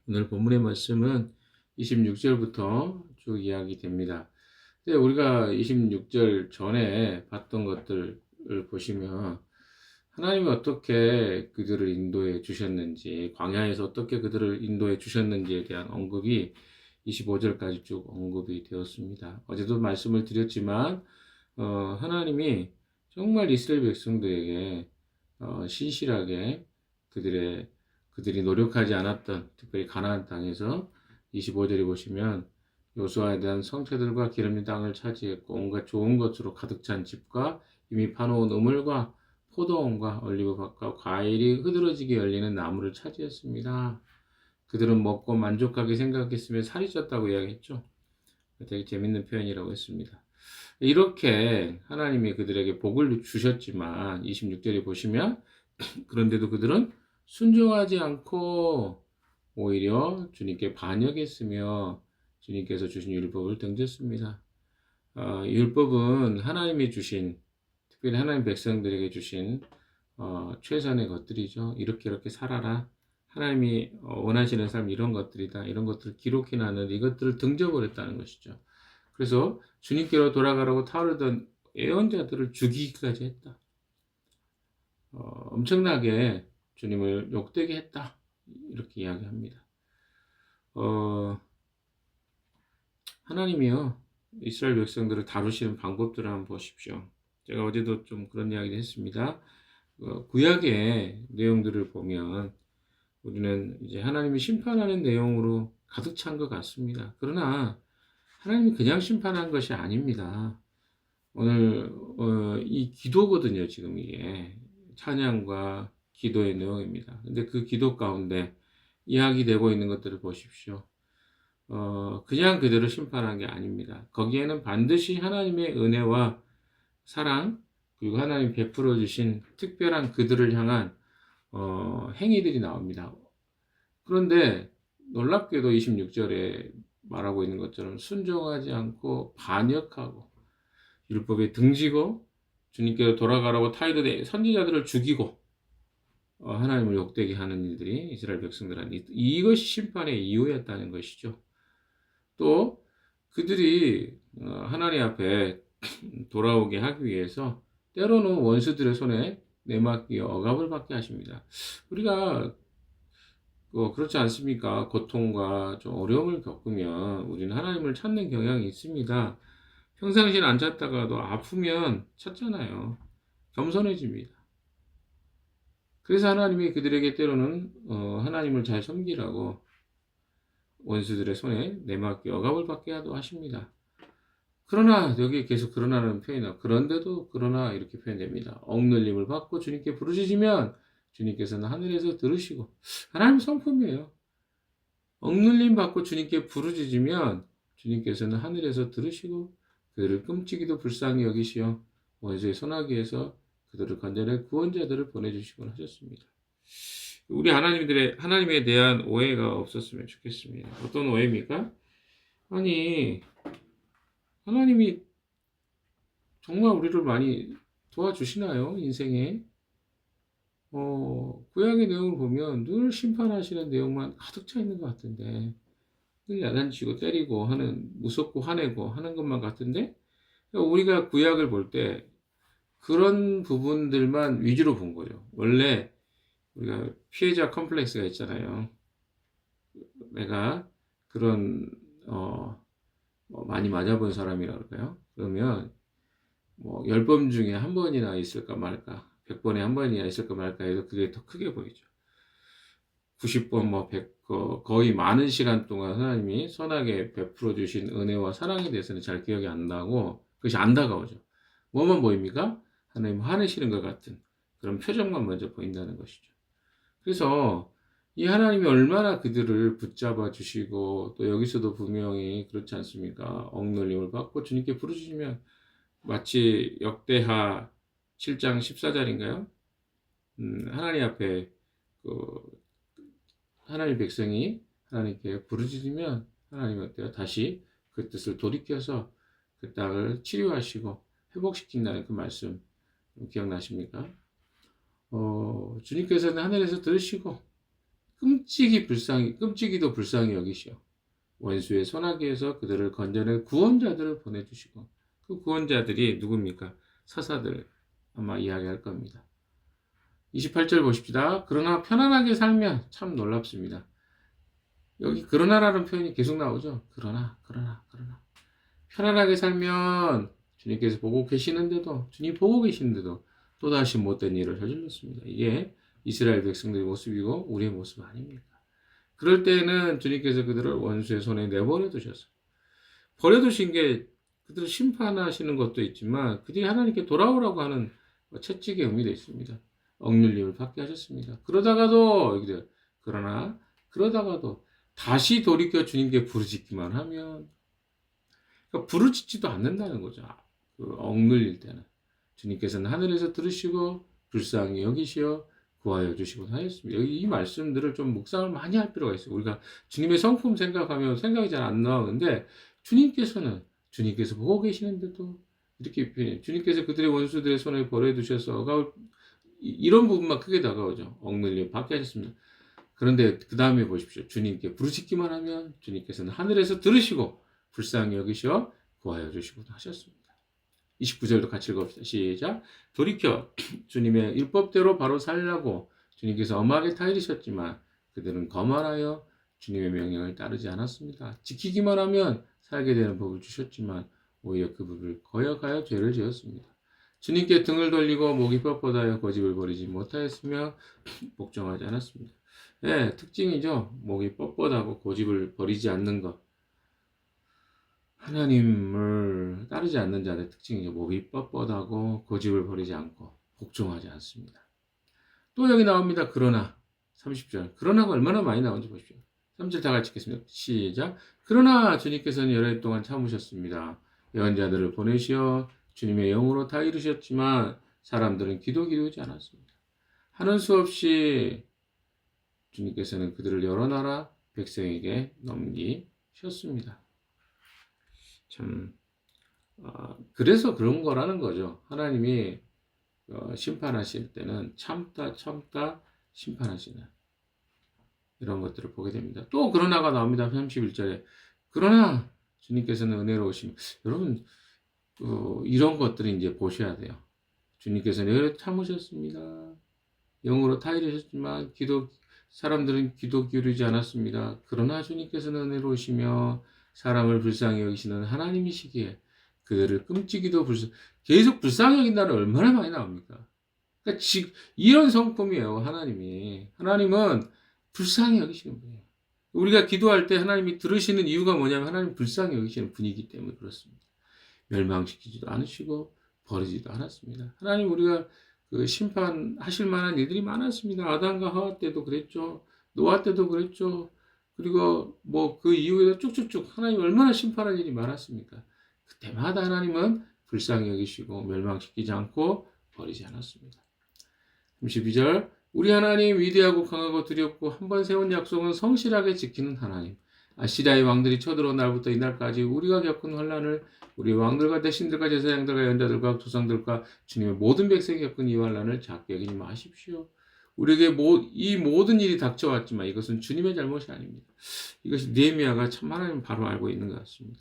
오늘 본문의 말씀은 26절부터 쭉 이야기됩니다. 근데 우리가 26절 전에 봤던 것들을 보시면 하나님이 어떻게 그들을 인도해 주셨는지, 광야에서 어떻게 그들을 인도해 주셨는지에 대한 언급이 25절까지 쭉 언급이 되었습니다. 어제도 말씀을 드렸지만 하나님이 정말 이스라엘 백성들에게 신실하게 그들이 노력하지 않았던 특별히 가나안 땅에서 25절에 보시면 요수아에 대한 성체들과 기름진 땅을 차지했고 온갖 좋은 것으로 가득 찬 집과 이미 파놓은 우물과 포도원과 올리브밭과 과일이 흐드러지게 열리는 나무를 차지했습니다. 그들은 먹고 만족하게 생각했으며 살이 쪘다고 이야기했죠. 되게 재밌는 표현이라고 했습니다. 이렇게 하나님이 그들에게 복을 주셨지만 26절에 보시면 그런데도 그들은 순종하지 않고 오히려 주님께 반역했으며 주님께서 주신 율법을 등졌습니다. 율법은 하나님이 주신, 특별히 하나님 백성들에게 주신 최선의 것들이죠. 이렇게 살아라. 하나님이 원하시는 삶 이런 것들이다. 이런 것들을 기록해놨는데 이것들을 등져버렸다는 것이죠. 그래서 주님께로 돌아가라고 타오르던 예언자들을 죽이기까지 했다. 엄청나게 주님을 욕되게 했다. 이렇게 이야기합니다. 하나님이요, 이스라엘 백성들을 다루시는 방법들을 한번 보십시오. 제가 어제도 좀 그런 이야기를 했습니다. 구약의 내용들을 보면 우리는 이제 하나님이 심판하는 내용으로 가득 찬 것 같습니다. 그러나 하나님이 그냥 심판한 것이 아닙니다. 오늘 이 기도거든요. 지금 이게 찬양과 기도의 내용입니다. 근데 그 기도 가운데 이야기되고 있는 것들을 보십시오. 그냥 그대로 심판한 게 아닙니다. 거기에는 반드시 하나님의 은혜와 사랑, 그리고 하나님 베풀어 주신 특별한 그들을 향한 행위들이 나옵니다. 그런데 놀랍게도 26절에 말하고 있는 것처럼 순종하지 않고 반역하고 율법에 등지고 주님께로 돌아가라고 타이르되 선지자들을 죽이고 하나님을 욕되게 하는 일들이 이스라엘 백성들한테 이것이 심판의 이유였다는 것이죠. 또 그들이 하나님 앞에 돌아오게 하기 위해서 때로는 원수들의 손에 내맡겨 억압을 받게 하십니다. 우리가 그렇지 않습니까? 고통과 좀 어려움을 겪으면 우리는 하나님을 찾는 경향이 있습니다. 평상시엔 안 찾다가도 아프면 찾잖아요. 겸손해집니다. 그래서 하나님이 그들에게 때로는 하나님을 잘 섬기라고 원수들의 손에 내맡겨 억압을 받게 하십니다. 그러나 여기에 계속 그러나라는 표현이 나와. 그런데도 그러나 이렇게 표현됩니다. 억눌림을 받고 주님께 부르짖으면 주님께서는 하늘에서 들으시고, 하나님 성품이에요. 억눌림 받고 주님께 부르짖으면 주님께서는 하늘에서 들으시고 그들을 끔찍이도 불쌍히 여기시어 원수의 손아귀에서 그들을 건져낼 구원자들을 보내주시곤 하셨습니다. 우리 하나님에 대한 오해가 없었으면 좋겠습니다. 어떤 오해입니까? 아니, 하나님이 정말 우리를 많이 도와주시나요? 인생에? 구약의 내용을 보면 늘 심판하시는 내용만 가득 차 있는 것 같은데, 늘 야단치고 때리고 하는, 무섭고 화내고 하는 것만 같은데, 우리가 구약을 볼 때 그런 부분들만 위주로 본 거죠. 원래 우리가 피해자 컴플렉스가 있잖아요. 내가 그런 많이 맞아본 사람이라 그럴까요? 그러면 10번 중에 한 번이나 있을까 말까, 100번에 한 번이나 있을까 말까 해도 그게 더 크게 보이죠. 90번 100거 거의 많은 시간 동안 하나님이 선하게 베풀어 주신 은혜와 사랑에 대해서는 잘 기억이 안 나고 그것이 안 다가오죠. 뭐만 보입니까? 하나님 화내시는 것 같은 그런 표정만 먼저 보인다는 것이죠. 그래서 이 하나님이 얼마나 그들을 붙잡아 주시고, 또 여기서도 분명히 그렇지 않습니까? 억눌림을 받고 주님께 부르짖으면 마치 역대하 7장 14절인가요? 하나님 앞에 하나님 백성이 하나님께 부르짖으면 하나님 어때요? 다시 그 뜻을 돌이켜서 그 땅을 치료하시고 회복시킨다는 그 말씀 기억나십니까? 주님께서는 하늘에서 들으시고 끔찍이도 불쌍히 여기시오. 원수의 손아귀에서 그들을 건져낼 구원자들을 보내주시고, 그 구원자들이 누굽니까? 사사들 아마 이야기할 겁니다. 28절 보십시다. 그러나 편안하게 살면 참 놀랍습니다. 여기 그러나라는 표현이 계속 나오죠. 그러나. 편안하게 살면 주님께서 주님 보고 계시는데도 또다시 못된 일을 저질렀습니다. 이게 이스라엘 백성들의 모습이고 우리의 모습 아닙니까? 그럴 때는 주님께서 그들을 원수의 손에 내버려 두셨어요. 버려두신 게 그들을 심판하시는 것도 있지만 그들이 하나님께 돌아오라고 하는 채찍의 의미도 있습니다. 억눌림을 받게 하셨습니다. 그러다가도 다시 돌이켜 주님께 부르짖기만 하면, 그러니까 부르짖지도 않는다는 거죠. 그 억눌릴 때는 주님께서는 하늘에서 들으시고 불쌍히 여기시어 구하여 주시곤 하였습니다. 여기 이 말씀들을 좀 묵상을 많이 할 필요가 있어요. 우리가 주님의 성품 생각하면 생각이 잘 안 나오는데, 주님께서 보고 계시는데도 이렇게 표현해요. 주님께서 그들의 원수들의 손에 버려두셔서 이런 부분만 크게 다가오죠. 억눌림 받게 하셨습니다. 그런데 그 다음에 보십시오. 주님께 부르짖기만 하면 주님께서는 하늘에서 들으시고 불쌍히 여기시어 구하여 주시곤 하셨습니다. 29절도 같이 읽어봅시다. 시작. 돌이켜 주님의 율법대로 바로 살려고 주님께서 엄하게 타이르셨지만 그들은 거만하여 주님의 명령을 따르지 않았습니다. 지키기만 하면 살게 되는 법을 주셨지만 오히려 그 법을 거역하여 죄를 지었습니다. 주님께 등을 돌리고 목이 뻣뻣하여 고집을 버리지 못하였으며 복종하지 않았습니다. 네, 특징이죠. 목이 뻣뻣하고 고집을 버리지 않는 것. 하나님을 따르지 않는 자의 특징이죠. 목이 뻣뻣하고 고집을 버리지 않고 복종하지 않습니다. 또 여기 나옵니다. 그러나 30절. 그러나가 얼마나 많이 나오는지 보십시오. 3절 다 같이 읽겠습니다. 시작. 그러나 주님께서는 여러 해 동안 참으셨습니다. 예언자들을 보내시어 주님의 영으로 다 이루셨지만 사람들은 기도하지 않았습니다. 하는 수 없이 주님께서는 그들을 여러 나라 백성에게 넘기셨습니다. 그래서 그런 거라는 거죠. 하나님이 심판하실 때는 참다 심판하시는 이런 것들을 보게 됩니다. 또 그러나가 나옵니다. 31절에. 그러나 주님께서는 은혜로우시며, 여러분 이런 것들을 이제 보셔야 돼요. 주님께서는 여러 참으셨습니다. 영으로 타이르셨지만 사람들은 기도 기울이지 않았습니다. 그러나 주님께서는 은혜로우시며 사람을 불쌍히 여기시는 하나님이시기에 그들을 계속 불쌍히 여긴다는 얼마나 많이 나옵니까? 그러니까 이런 성품이에요. 하나님은 불쌍히 여기시는 분이에요. 우리가 기도할 때 하나님이 들으시는 이유가 뭐냐면 하나님 불쌍히 여기시는 분이기 때문에 그렇습니다. 멸망시키지도 않으시고 버리지도 않았습니다. 하나님 우리가 심판하실 만한 일들이 많았습니다. 아담과 하와 때도 그랬죠. 노아 때도 그랬죠. 그리고 그 이후에도 쭉쭉쭉 하나님 얼마나 심판할 일이 많았습니까? 그때마다 하나님은 불쌍히 여기시고 멸망시키지 않고 버리지 않았습니다. 32절. 우리 하나님 위대하고 강하고 두렵고 한 번 세운 약속은 성실하게 지키는 하나님. 아시리아의 왕들이 쳐들어온 날부터 이날까지 우리가 겪은 환난을 우리 왕들과 대신들과 제사장들과 연자들과 조상들과 주님의 모든 백성이 겪은 이 환난을 작게 여기지 마십시오. 우리에게 이 모든 일이 닥쳐왔지만 이것은 주님의 잘못이 아닙니다. 이것이 느헤미야가 참 하나님 바로 알고 있는 것 같습니다.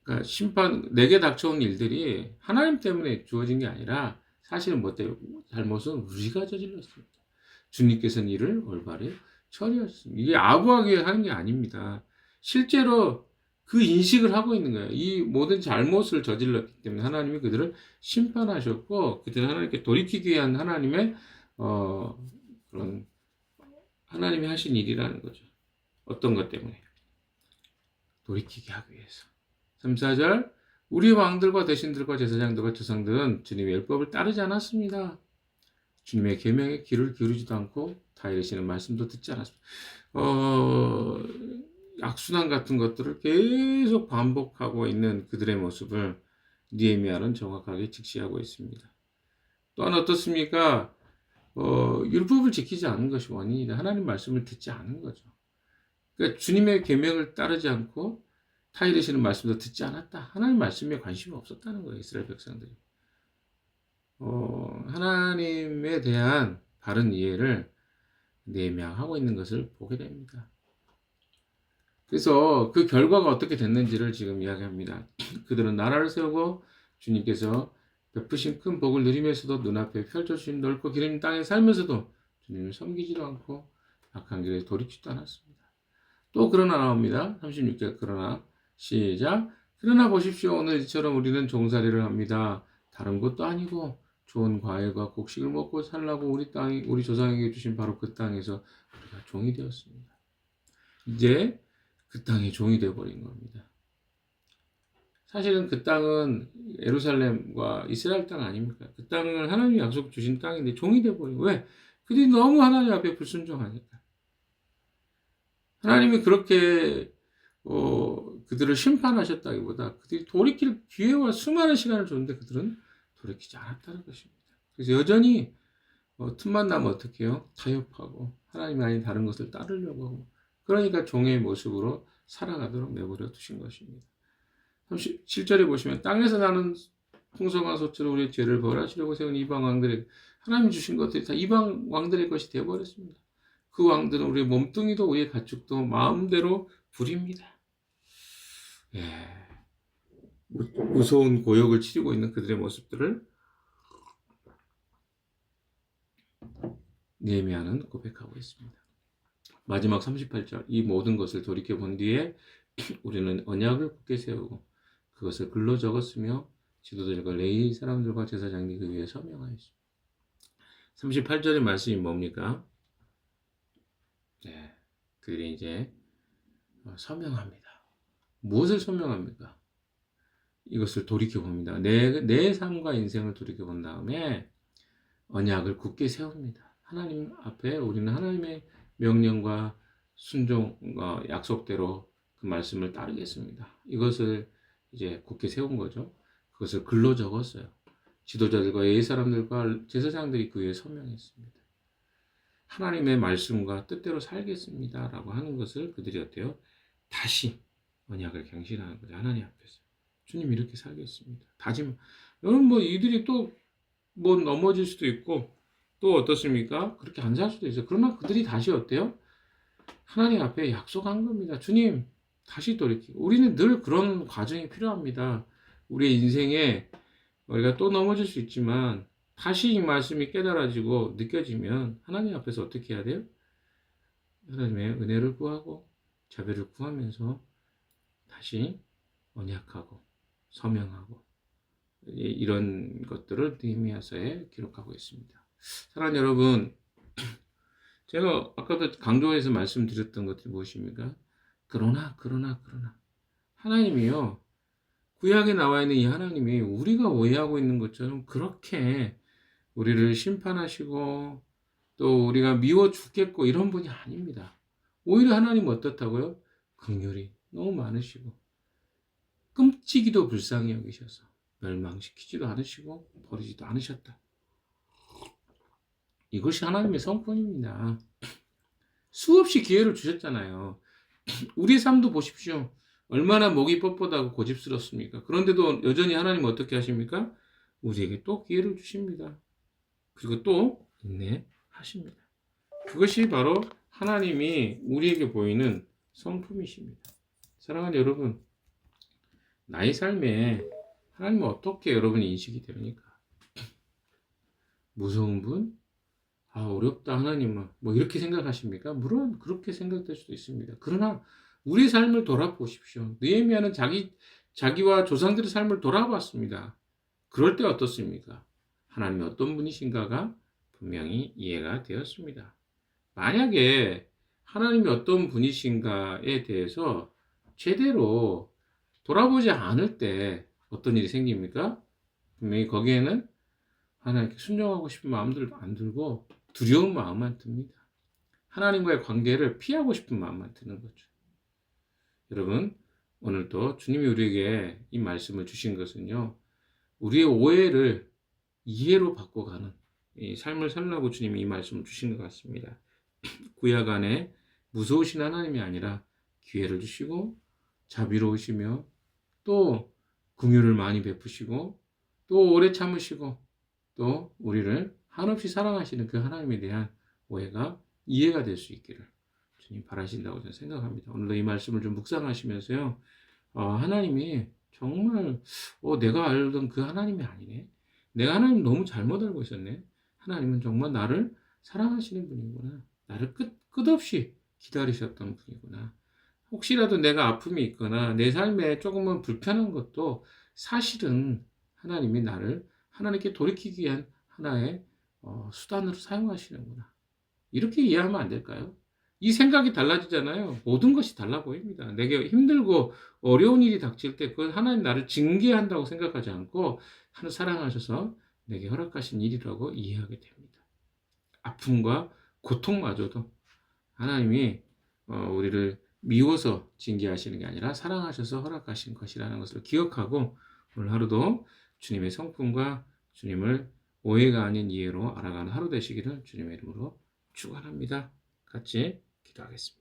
그러니까 내게 닥쳐온 일들이 하나님 때문에 주어진 게 아니라 사실은 잘못은 우리가 저질렀습니다. 주님께서는 이를 올바르게 처리하셨습니다. 이게 아부하게 하는 게 아닙니다. 실제로 그 인식을 하고 있는 거예요. 이 모든 잘못을 저질렀기 때문에 하나님이 그들을 심판하셨고 그들은 하나님께 돌이키기 위한 하나님의 그런 하나님이 하신 일이라는 거죠. 어떤 것 때문에? 돌이키게 하기 위해서. 3, 4절. 우리 왕들과 대신들과 제사장들과 조상들은 주님의 율법을 따르지 않았습니다. 주님의 계명에 귀를 기울이지도 않고 타이르시는 말씀도 듣지 않았습니다. 악순환 같은 것들을 계속 반복하고 있는 그들의 모습을 느헤미야는 정확하게 직시하고 있습니다. 또한 어떻습니까? 율법을 지키지 않은 것이 원인이다. 하나님 말씀을 듣지 않은 거죠. 그러니까 주님의 계명을 따르지 않고 타이르시는 말씀도 듣지 않았다. 하나님 말씀에 관심이 없었다는 거예요. 이스라엘 백성들이. 하나님에 대한 바른 이해를 내면하고 있는 것을 보게 됩니다. 그래서 그 결과가 어떻게 됐는지를 지금 이야기합니다. 그들은 나라를 세우고 주님께서 베푸신 큰 복을 누리면서도 눈앞에 펼쳐주신 넓고 기름 땅에 살면서도 주님을 섬기지도 않고 악한 길에 돌이키지도 않았습니다. 또 그러나 나옵니다. 36절 그러나 시작 그러나 보십시오. 오늘 이처럼 우리는 종살이를 합니다. 다른 것도 아니고 좋은 과일과 곡식을 먹고 살라고 우리 조상에게 주신 바로 그 땅에서 우리가 종이 되었습니다. 이제 그 땅의 종이 되어버린 겁니다. 사실은 그 땅은 예루살렘과 이스라엘 땅 아닙니까? 그 땅을 하나님이 약속 주신 땅인데 종이 되어버린 거예요. 왜? 그들이 너무 하나님 앞에 불순종하니까. 하나님이 그렇게 그들을 심판하셨다기보다 그들이 돌이킬 기회와 수많은 시간을 줬는데 그들은 돌이키지 않았다는 것입니다. 그래서 여전히 틈만 나면 어떻게 해요? 타협하고 하나님이 아닌 다른 것을 따르려고 하고 그러니까 종의 모습으로 살아가도록 내버려 두신 것입니다. 37절에 보시면 땅에서 나는 풍성한 소처럼 우리의 죄를 벌하시려고 세운 이방 왕들에게 하나님이 주신 것들이 다 이방 왕들의 것이 되어버렸습니다. 그 왕들은 우리의 몸뚱이도 우리의 가축도 마음대로 부립니다. 예. 무서운 고역을 치르고 있는 그들의 모습들을 느헤미야는 고백하고 있습니다. 마지막 38절 이 모든 것을 돌이켜 본 뒤에 우리는 언약을 굳게 세우고 그것을 글로 적었으며 지도자들과 레위 사람들과 제사장이 그 위에 서명하였습니다. 38절의 말씀이 뭡니까? 네, 그들이 이제 서명합니다. 무엇을 서명합니까? 이것을 돌이켜봅니다. 내 삶과 인생을 돌이켜본 다음에 언약을 굳게 세웁니다. 하나님 앞에 우리는 하나님의 명령과 순종과 약속대로 그 말씀을 따르겠습니다. 이것을 이제 굳게 세운 거죠. 그것을 글로 적었어요. 지도자들과 예의 사람들과 제사장들이 그 위에 서명했습니다. 하나님의 말씀과 뜻대로 살겠습니다. 라고 하는 것을 그들이 어때요? 다시 언약을 갱신하는 거죠. 하나님 앞에서. 주님 이렇게 살겠습니다. 다짐. 여러분 이들이 또 넘어질 수도 있고 또 어떻습니까? 그렇게 안 살 수도 있어요. 그러나 그들이 다시 어때요? 하나님 앞에 약속한 겁니다. 주님 다시 돌이키고 우리는 늘 그런 과정이 필요합니다. 우리의 인생에 우리가 또 넘어질 수 있지만 다시 이 말씀이 깨달아지고 느껴지면 하나님 앞에서 어떻게 해야 돼요? 하나님의 은혜를 구하고 자비를 구하면서 다시 언약하고 서명하고 이런 것들을 느헤미야서에 기록하고 있습니다. 사랑하는 여러분, 제가 아까도 강조해서 말씀드렸던 것들이 무엇입니까? 그러나 하나님이요 구약에 나와 있는 이 하나님이 우리가 오해하고 있는 것처럼 그렇게 우리를 심판하시고 또 우리가 미워 죽겠고 이런 분이 아닙니다. 오히려 하나님은 어떻다고요? 긍휼이 너무 많으시고 끔찍이도 불쌍히 여기셔서 멸망시키지도 않으시고 버리지도 않으셨다. 이것이 하나님의 성품입니다. 수없이 기회를 주셨잖아요. 우리의 삶도 보십시오. 얼마나 목이 뻣뻣하고 고집스럽습니까? 그런데도 여전히 하나님은 어떻게 하십니까? 우리에게 또 기회를 주십니다. 그리고 또 인내하십니다. 그것이 바로 하나님이 우리에게 보이는 성품이십니다. 사랑하는 여러분, 나의 삶에 하나님은 어떻게 여러분이 인식이 됩니까? 무서운 분? 어렵다 하나님은 이렇게 생각하십니까? 물론 그렇게 생각될 수도 있습니다. 그러나 우리 삶을 돌아보십시오. 느헤미야는 자기와 조상들의 삶을 돌아봤습니다. 그럴 때 어떻습니까? 하나님이 어떤 분이신가가 분명히 이해가 되었습니다. 만약에 하나님이 어떤 분이신가에 대해서 제대로 돌아보지 않을 때 어떤 일이 생깁니까? 분명히 거기에는 하나님께 순종하고 싶은 마음들 안 들고 두려운 마음만 듭니다. 하나님과의 관계를 피하고 싶은 마음만 드는 거죠. 여러분, 오늘도 주님이 우리에게 이 말씀을 주신 것은요, 우리의 오해를 이해로 바꿔가는 이 삶을 살라고 주님이 이 말씀을 주신 것 같습니다. 구약 안에 무서우신 하나님이 아니라 기회를 주시고 자비로우시며 또 긍휼을 많이 베푸시고 또 오래 참으시고 또 우리를 한없이 사랑하시는 그 하나님에 대한 오해가 이해가 될 수 있기를 주님 바라신다고 저는 생각합니다. 오늘도 이 말씀을 좀 묵상하시면서요. 하나님이 정말 내가 알던 그 하나님이 아니네. 내가 하나님 너무 잘못 알고 있었네. 하나님은 정말 나를 사랑하시는 분이구나. 나를 끝없이 기다리셨던 분이구나. 혹시라도 내가 아픔이 있거나 내 삶에 조금은 불편한 것도 사실은 하나님이 나를 하나님께 돌이키기 위한 하나의 수단으로 사용하시는구나. 이렇게 이해하면 안 될까요? 이 생각이 달라지잖아요. 모든 것이 달라 보입니다. 내게 힘들고 어려운 일이 닥칠 때 그건 하나님 나를 징계한다고 생각하지 않고 하나님 사랑하셔서 내게 허락하신 일이라고 이해하게 됩니다. 아픔과 고통마저도 하나님이 우리를 미워서 징계하시는 게 아니라 사랑하셔서 허락하신 것이라는 것을 기억하고 오늘 하루도 주님의 성품과 주님을 오해가 아닌 이해로 알아가는 하루 되시기를 주님의 이름으로 축원합니다. 같이 기도하겠습니다.